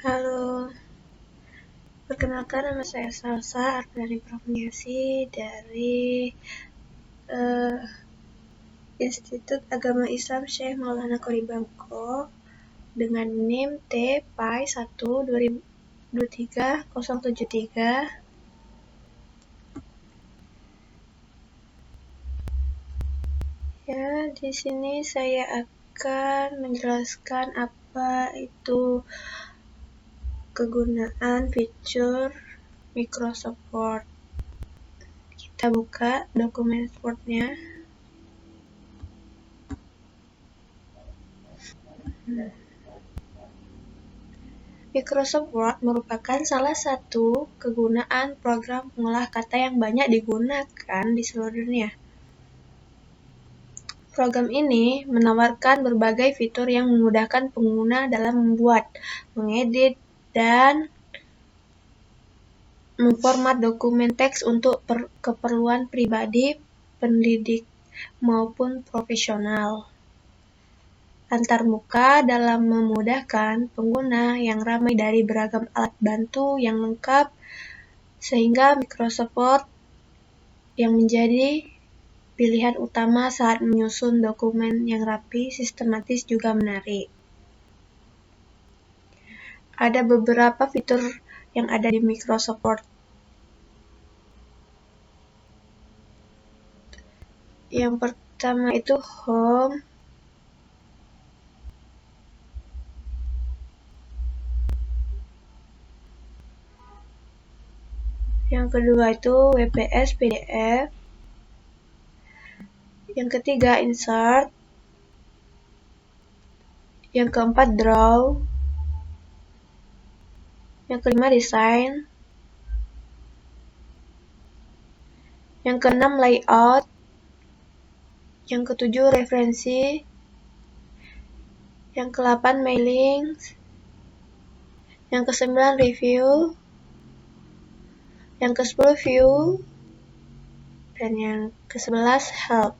Halo, perkenalkan nama saya Salsa dari Promeniasi dari eh, Institut Agama Islam Syekh Maulana Qori Bangko dengan NIM T PAI 1 2023 073. Ya, di sini saya akan menjelaskan apa itu kegunaan fitur Microsoft Word. Kita buka dokumen Word-nya. Microsoft Word merupakan salah satu kegunaan program pengolah kata yang banyak digunakan di seluruh dunia. Program ini menawarkan berbagai fitur yang memudahkan pengguna dalam membuat, mengedit, dan memformat dokumen teks untuk keperluan pribadi, pendidik, maupun profesional. Antarmuka dalam memudahkan pengguna yang ramai dari beragam alat bantu yang lengkap, sehingga Microsoft Word yang menjadi pilihan utama saat menyusun dokumen yang rapi, sistematis, juga menarik. Ada beberapa fitur yang ada di Microsoft Word. Yang pertama itu Home. Yang kedua itu WPS PDF. Yang ketiga Insert. Yang keempat Draw. Yang kelima Design. Yang keenam Layout. Yang ketujuh Referensi. Yang kedelapan Mailing. Yang kesembilan Review. Yang ke-10 View. Dan yang ke-11 Help.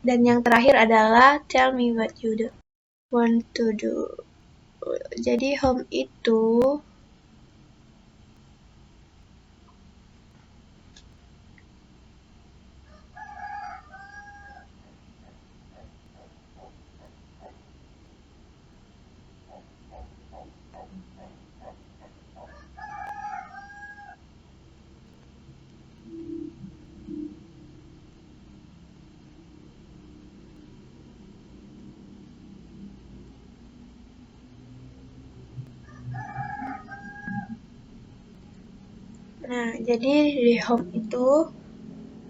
Dan yang terakhir adalah Tell me what you want to do. Jadi Home itu jadi di Home itu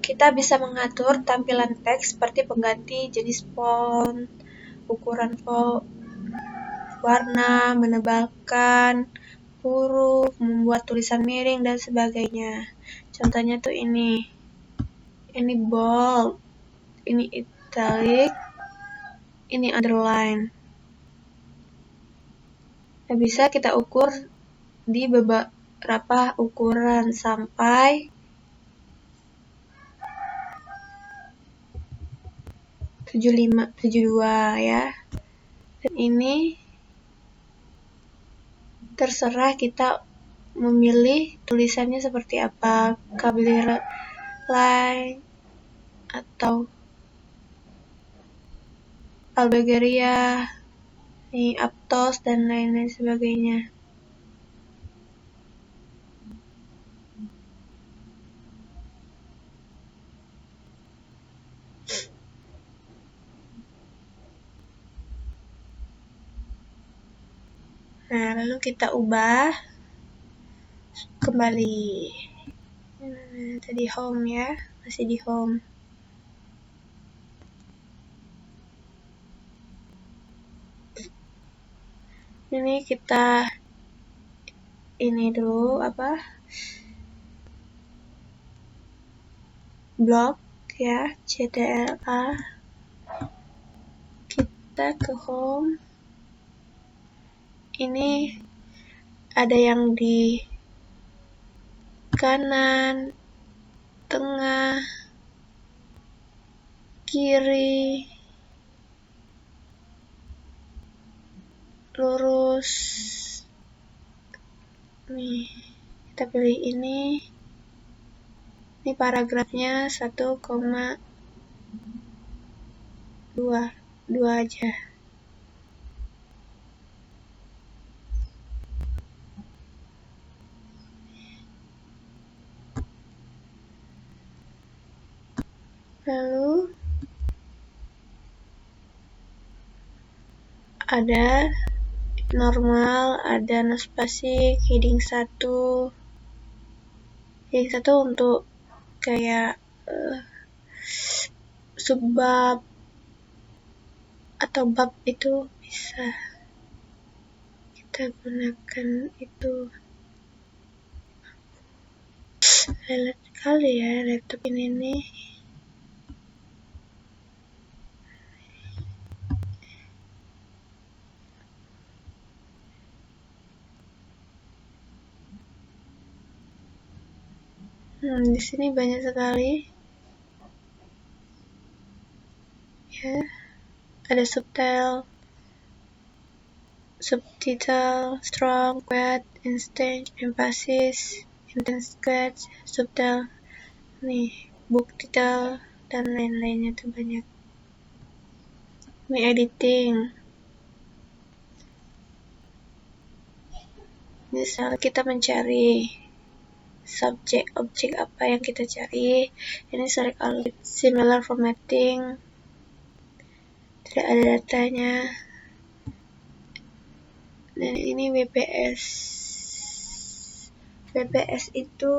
kita bisa mengatur tampilan teks seperti pengganti jenis font, ukuran font, warna, menebalkan huruf, membuat tulisan miring, dan sebagainya. Contohnya tuh ini bold, ini italic, ini underline. Nah, bisa kita ukur di beberapa ukuran sampai 75, 72 ya. Dan ini terserah kita memilih tulisannya seperti apa, Caballero line atau Albegeria, Aptos, dan lain-lain sebagainya. Nah, lalu kita ubah kembali. Tadi Home ya, masih di Home. Ini kita dulu blog ya, CTRA. Kita ke Home. Ini ada yang di kanan, tengah, kiri, lurus. Nih, kita pilih ini paragrafnya 1,2 aja. Lalu ada normal, ada no spasi, heading 1. Heading 1 untuk kayak subbab atau bab itu bisa kita gunakan itu. Lelet sekali ya laptop ini nih. Di sini banyak sekali. Ya, ada subtitle, strong, quiet, instant, emphasis, intense, quiet, subtitle, nih, book title, dan lain-lainnya tuh banyak. Ini editing. Misal kita mencari subjek, objek apa yang kita cari. Ini select all, similar formatting. Tidak ada datanya. Dan ini WPS. WPS itu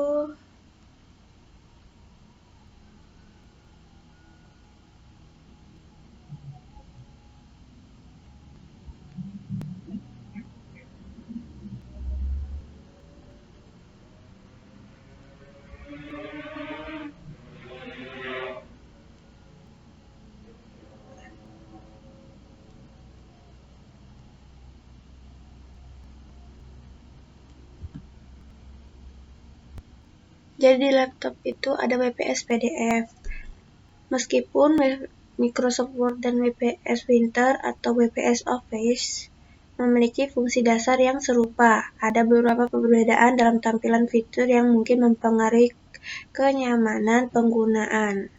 jadi di laptop itu ada WPS PDF. Meskipun Microsoft Word dan WPS Printer atau WPS Office memiliki fungsi dasar yang serupa, ada beberapa perbedaan dalam tampilan fitur yang mungkin mempengaruhi kenyamanan penggunaan.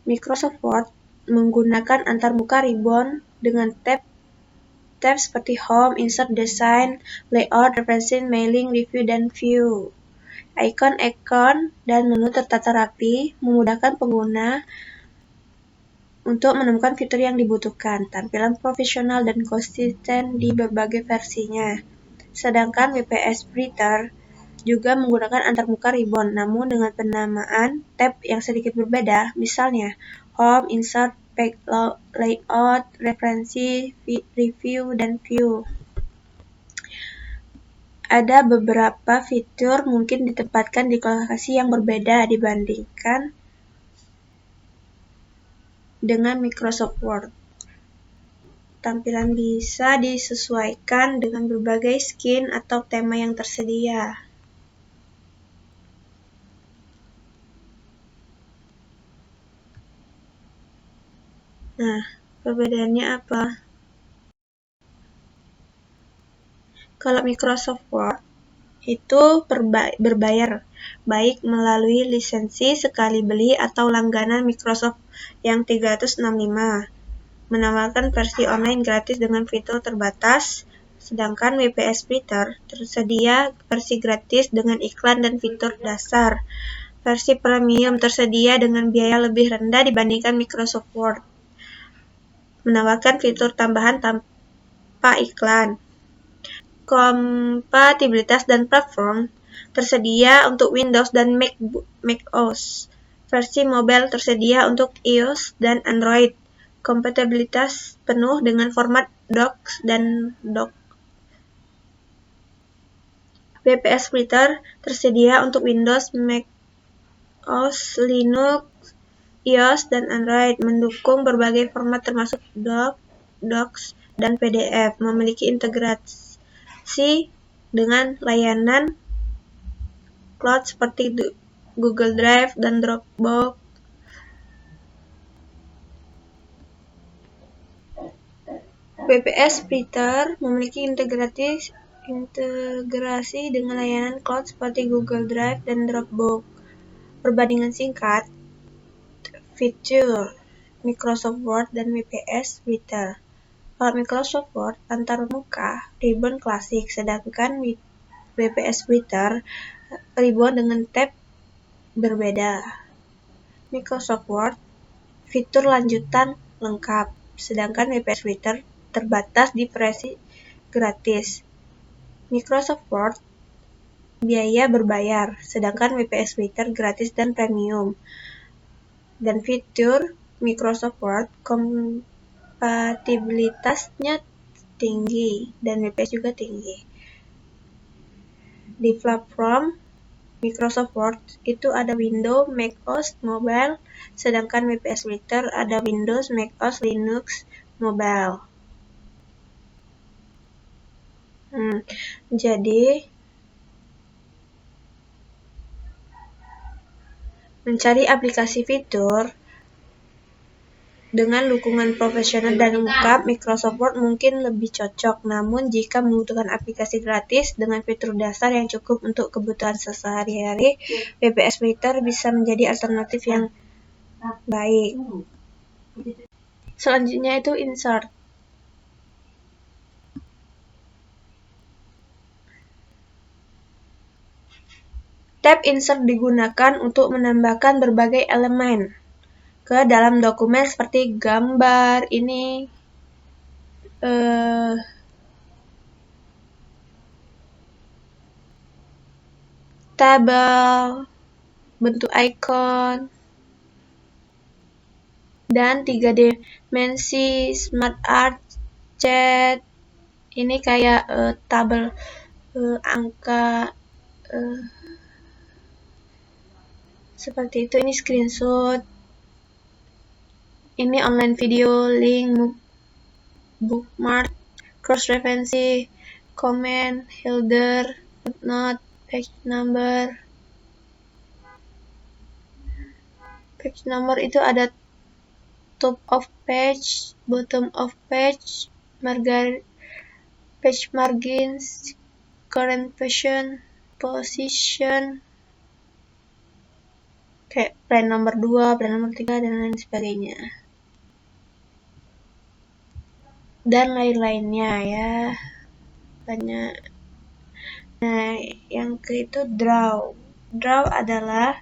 Microsoft Word menggunakan antarmuka ribbon dengan tab seperti Home, Insert, Design, Layout, Referencing, Mailing, Review, dan View. Ikon-ikon dan menu tertata rapi memudahkan pengguna untuk menemukan fitur yang dibutuhkan. Tampilan profesional dan konsisten di berbagai versinya. Sedangkan WPS Printer juga menggunakan antarmuka ribbon, namun dengan penamaan tab yang sedikit berbeda, misalnya Home, Insert, Layout, Referensi, Review, dan View. Ada beberapa fitur mungkin ditempatkan di lokasi yang berbeda dibandingkan dengan Microsoft Word. Tampilan bisa disesuaikan dengan berbagai skin atau tema yang tersedia. Nah, perbedaannya apa? Kalau Microsoft Word itu berbayar, baik melalui lisensi sekali beli atau langganan Microsoft yang 365, menawarkan versi online gratis dengan fitur terbatas, sedangkan WPS Printer tersedia versi gratis dengan iklan dan fitur dasar. Versi premium tersedia dengan biaya lebih rendah dibandingkan Microsoft Word, menawarkan fitur tambahan tanpa iklan. Kompatibilitas dan platform tersedia untuk Windows dan macOS. Versi mobile tersedia untuk iOS dan Android. Kompatibilitas penuh dengan format docs dan dock. WPS Printer tersedia untuk Windows, macOS, Linux, iOS, dan Android. Mendukung berbagai format termasuk docs, dan PDF. Memiliki integrasi dengan layanan cloud seperti Google Drive dan Dropbox. WPS Splitter memiliki integrasi dengan layanan cloud seperti Google Drive dan Dropbox. Perbandingan singkat, fitur Microsoft Word dan WPS Splitter. Kalau Microsoft Word antarmuka ribbon klasik, sedangkan WPS Splitter ribbon dengan tab berbeda. Microsoft Word fitur lanjutan lengkap, sedangkan WPS Splitter terbatas di versi gratis. Microsoft Word biaya berbayar, sedangkan WPS Splitter gratis dan premium. Dan fitur Microsoft Word kompatibilitasnya tinggi dan WPS juga tinggi. Di platform Microsoft Word itu ada Windows, macOS, mobile, sedangkan WPS Splitter ada Windows, macOS, Linux, mobile. Jadi mencari aplikasi fitur dengan dukungan profesional dan lengkap, Microsoft Word mungkin lebih cocok. Namun jika membutuhkan aplikasi gratis dengan fitur dasar yang cukup untuk kebutuhan sehari-hari, WPS Splitter bisa menjadi alternatif yang baik. Selanjutnya itu insert. Tab insert digunakan untuk menambahkan berbagai elemen ke dalam dokumen seperti gambar, tabel, bentuk icon, dan 3 dimensi, smart art, chat, ini kayak tabel angka, seperti itu. Ini screenshot, ini online video, link, bookmark, cross-reference, comment, header, footnote, page number. Page number itu ada top of page, bottom of page, page margins, current position, kayak plan nomor 2, plan nomor 3, dan lain sebagainya. Dan lain-lainnya ya, banyak. Nah, yang ke itu draw. Draw adalah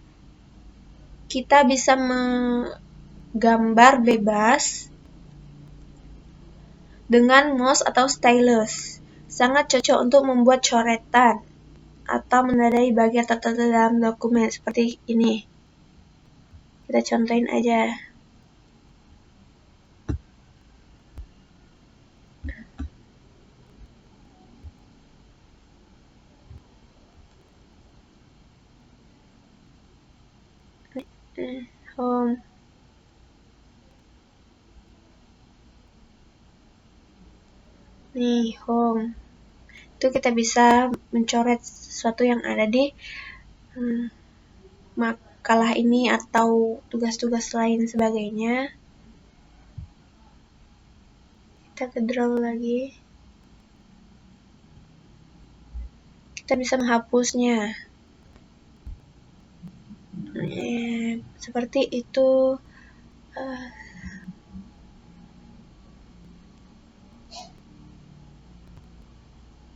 kita bisa menggambar bebas dengan mouse atau stylus. Sangat cocok untuk membuat coretan atau menandai bagian tertentu dalam dokumen seperti ini. Kita contohin aja. Home. Nih, home. Itu kita bisa mencoret sesuatu yang ada di makalah ini atau tugas-tugas lain sebagainya. Kita ke draw lagi. Kita bisa menghapusnya. Seperti itu.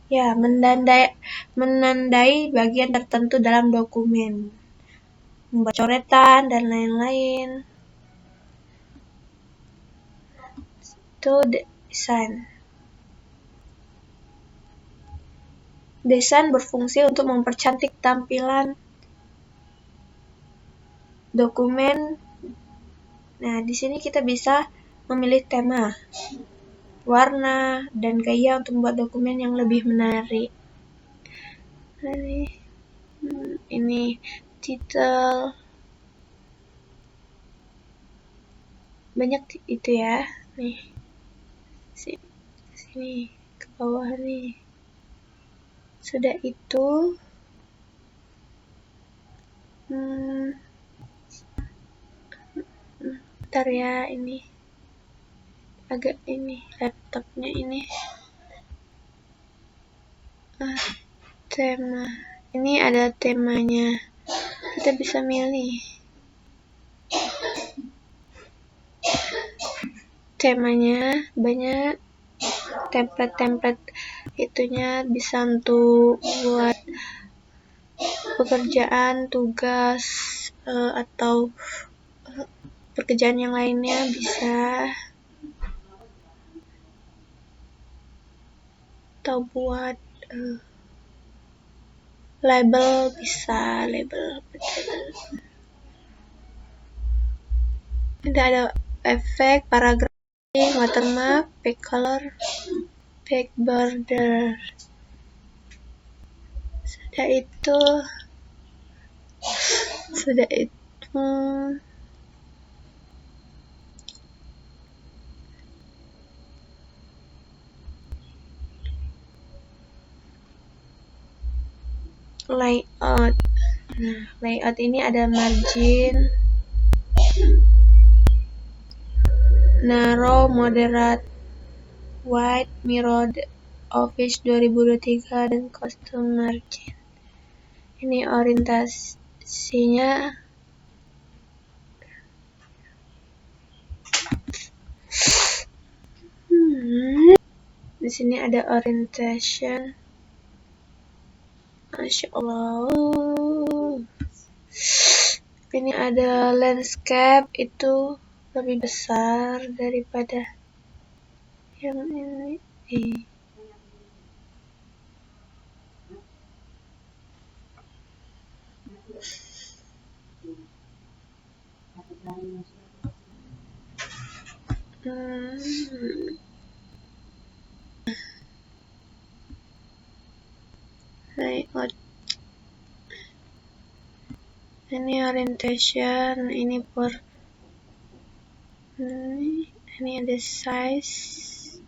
Ya, menandai bagian tertentu dalam dokumen, membuat coretan dan lain-lain. Itu desain. Desain berfungsi untuk mempercantik tampilan dokumen. Nah, di sini kita bisa memilih tema, warna, dan gaya untuk membuat dokumen yang lebih menarik. Ini title, banyak itu ya. Nih, sini ke bawah nih. Sudah itu, bentar ya ini. agak ini laptopnya ini. Tema. Ini ada temanya. Kita bisa milih. Temanya banyak, template itunya bisa untuk buat pekerjaan, tugas, atau pekerjaan yang lainnya bisa, atau buat label bisa, label. Tidak ada efek, paragraf, watermark, back color, back border. Sudah itu layout. Nah, layout ini ada margin, narrow, moderate, wide, mirrored, Office 2023 dan custom margin. Ini orientasinya di sini ada orientation. Masya Allah. Ini ada landscape, itu lebih besar daripada yang ini. Layout. Ini orientation, ini for ini ada size.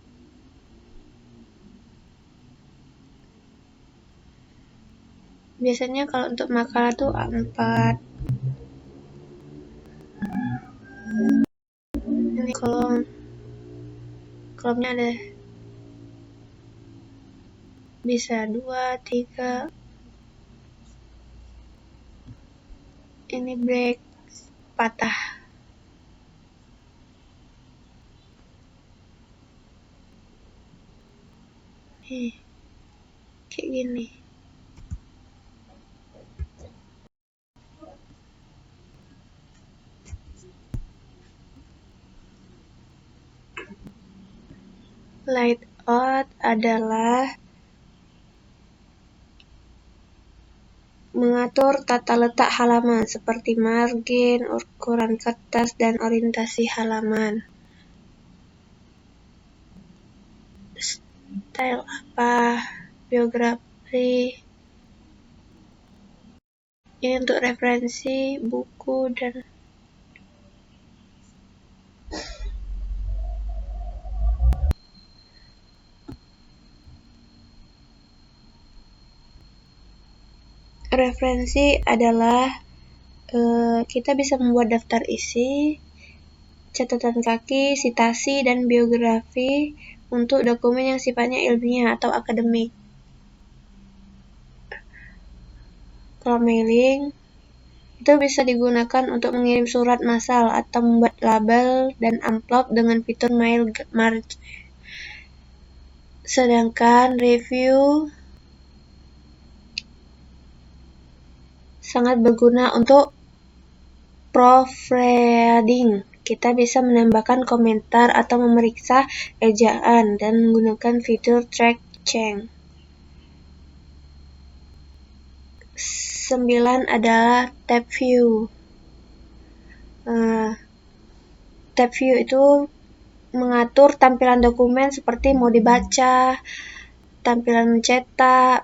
Biasanya kalau untuk makalah tuh A4. Ini kolomnya ada bisa 2, 3. Ini break patah. Kayak gini. Layout adalah mengatur tata letak halaman seperti margin, ukuran kertas, dan orientasi halaman. Style apa? Biografi. Ini untuk referensi, buku, dan referensi adalah kita bisa membuat daftar isi, catatan kaki, citasi, dan biografi untuk dokumen yang sifatnya ilmiah atau akademik. Kalau mailing, itu bisa digunakan untuk mengirim surat massal atau membuat label dan amplop dengan fitur mail merge. Sedangkan review sangat berguna untuk proofreading. Kita bisa menambahkan komentar atau memeriksa ejaan dan menggunakan fitur track change. 9 adalah tab view. Tab view itu mengatur tampilan dokumen seperti mau dibaca, tampilan mencetak,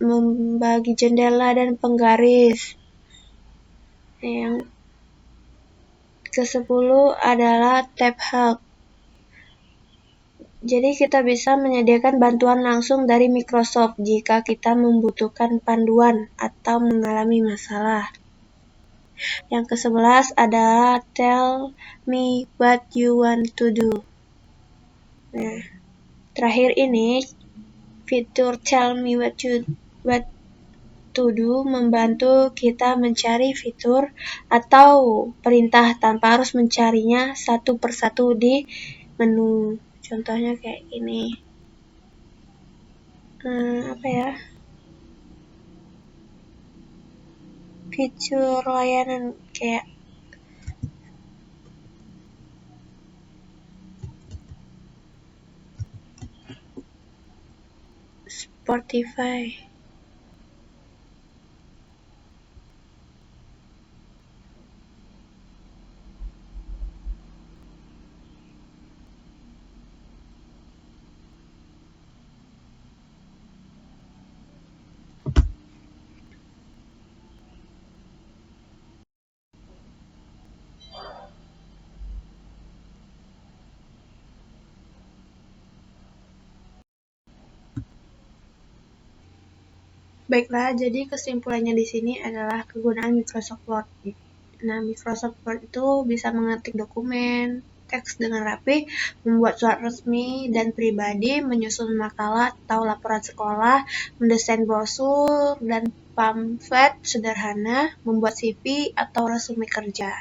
membagi jendela dan penggaris. Yang ke-10 adalah tab help. Jadi kita bisa menyediakan bantuan langsung dari Microsoft jika kita membutuhkan panduan atau mengalami masalah. Yang ke-11 adalah tell me what you want to do. Nah, terakhir ini fitur Tell Me What to Do membantu kita mencari fitur atau perintah tanpa harus mencarinya satu persatu di menu. Contohnya kayak ini. Apa ya? Fitur layanan kayak Spotify. Baiklah, jadi kesimpulannya di sini adalah kegunaan Microsoft Word. Nah, Microsoft Word itu bisa mengetik dokumen, teks dengan rapi, membuat surat resmi dan pribadi, menyusun makalah atau laporan sekolah, mendesain brosur dan pamflet sederhana, membuat CV atau resume kerja.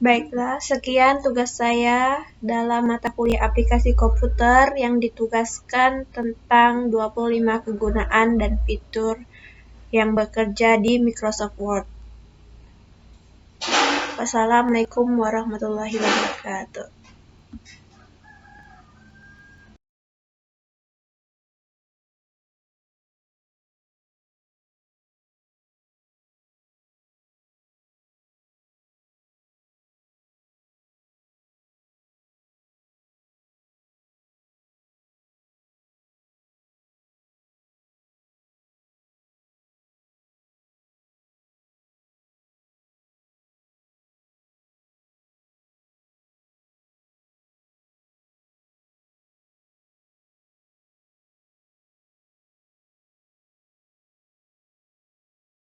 Baiklah, sekian tugas saya dalam mata kuliah aplikasi komputer yang ditugaskan tentang 25 kegunaan dan fitur yang bekerja di Microsoft Word. Wassalamualaikum warahmatullahi wabarakatuh.